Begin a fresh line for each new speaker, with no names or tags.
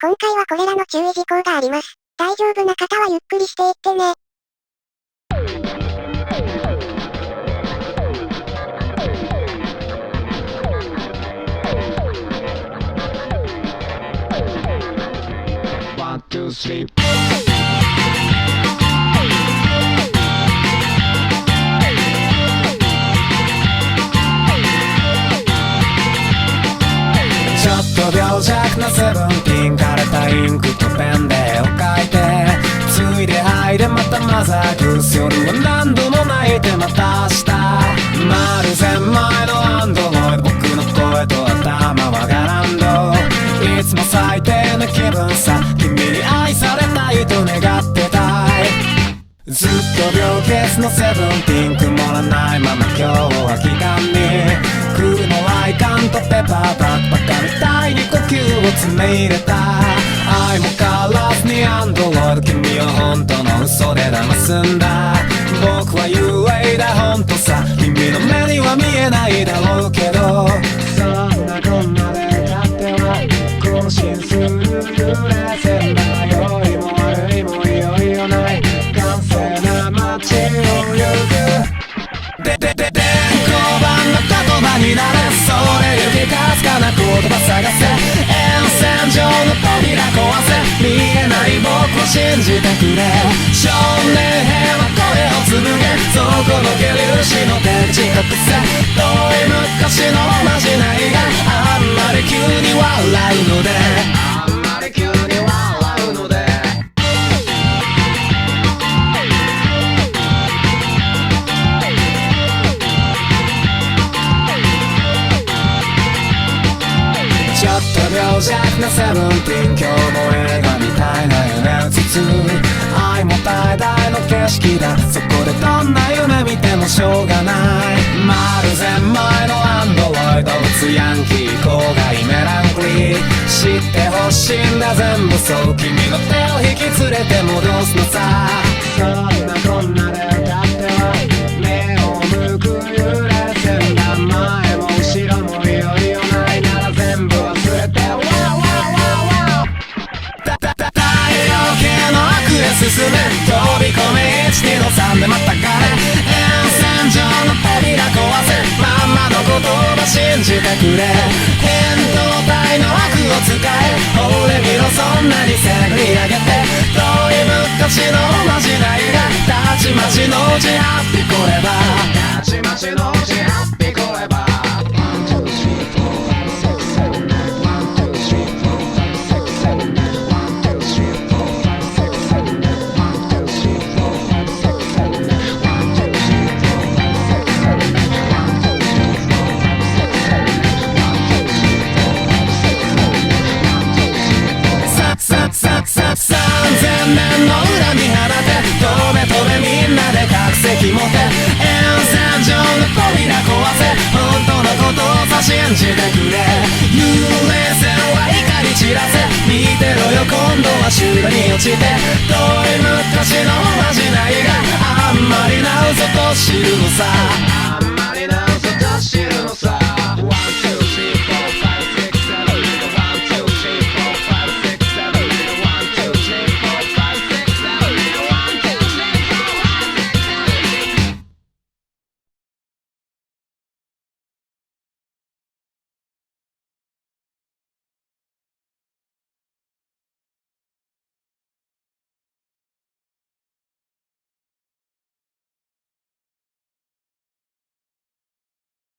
今回はこれらの注意事項があります。大丈夫な方はゆっくりしていってね。
Want to sleep.ちょっと病弱なセブンティーン、枯れたインクとペンで絵を描いて、ついで吐いてまたマザーグース、夜は何度も泣いてまた明日、丸千枚のアンドロイド、僕の声と頭はガランド、いつも最低な気分さ、君に愛されたいと願ってたい。ずっと病欠のセブンティーン、曇らないまま今日は期間に空のライカンとペッパーバッグ、バカみたいに呼吸を詰め入れた愛もカラスにアンドロイド、君を本当の嘘で騙すんだ。僕は幽霊だ本当さ、君の目には見えないだろうけど、そんなこんなでだっては更新する揺れ線だよりも悪いもいよいよない完成な街を行く電光板の言葉になれ、それよりかすかな言葉探せ、沿線上の扉壊せ、見えない僕を信じてくれ、少年兵は声を紡げ、そこの下粒子の手口隠せ、遠い昔のまじないがあんまり急に笑うので、あんまり急に笑うので、ちょっと病弱なセブンティーン、今日も映画みたいな夢うつつ、愛も大々の景色だ、そこでどんな夢見てもしょうがない。丸千枚のアンドロイド、物ヤンキー郊外メランコリー、知ってほしいんだ全部そう、君の手を引き連れて戻すのさ。そんなこんなで歌っては目を向く揺れ線だ、前も後ろもいよいよないなら全部忘れて、ワーワーワーワー太陽系の悪へ進め、飛び込め1、2の3でまたかれ、沿線上の扉壊せ、まんまの言葉信じてくれ、扁桃体の悪を使え、ほれ見ろそんなにせり上げて、遠い昔のまじないがたちまちのうちハッピーこれば、たちまちのうちハッピーこれば、3000年の裏見放て、飛べ飛べみんなで覚醒持て、沿線上の扉壊せ、本当のことをさ信じてくれ、幽霊線は怒り散らせ、見てろよ今度は修羅に落ちて、遠い昔のまじないがあんまりな嘘と知るのさ。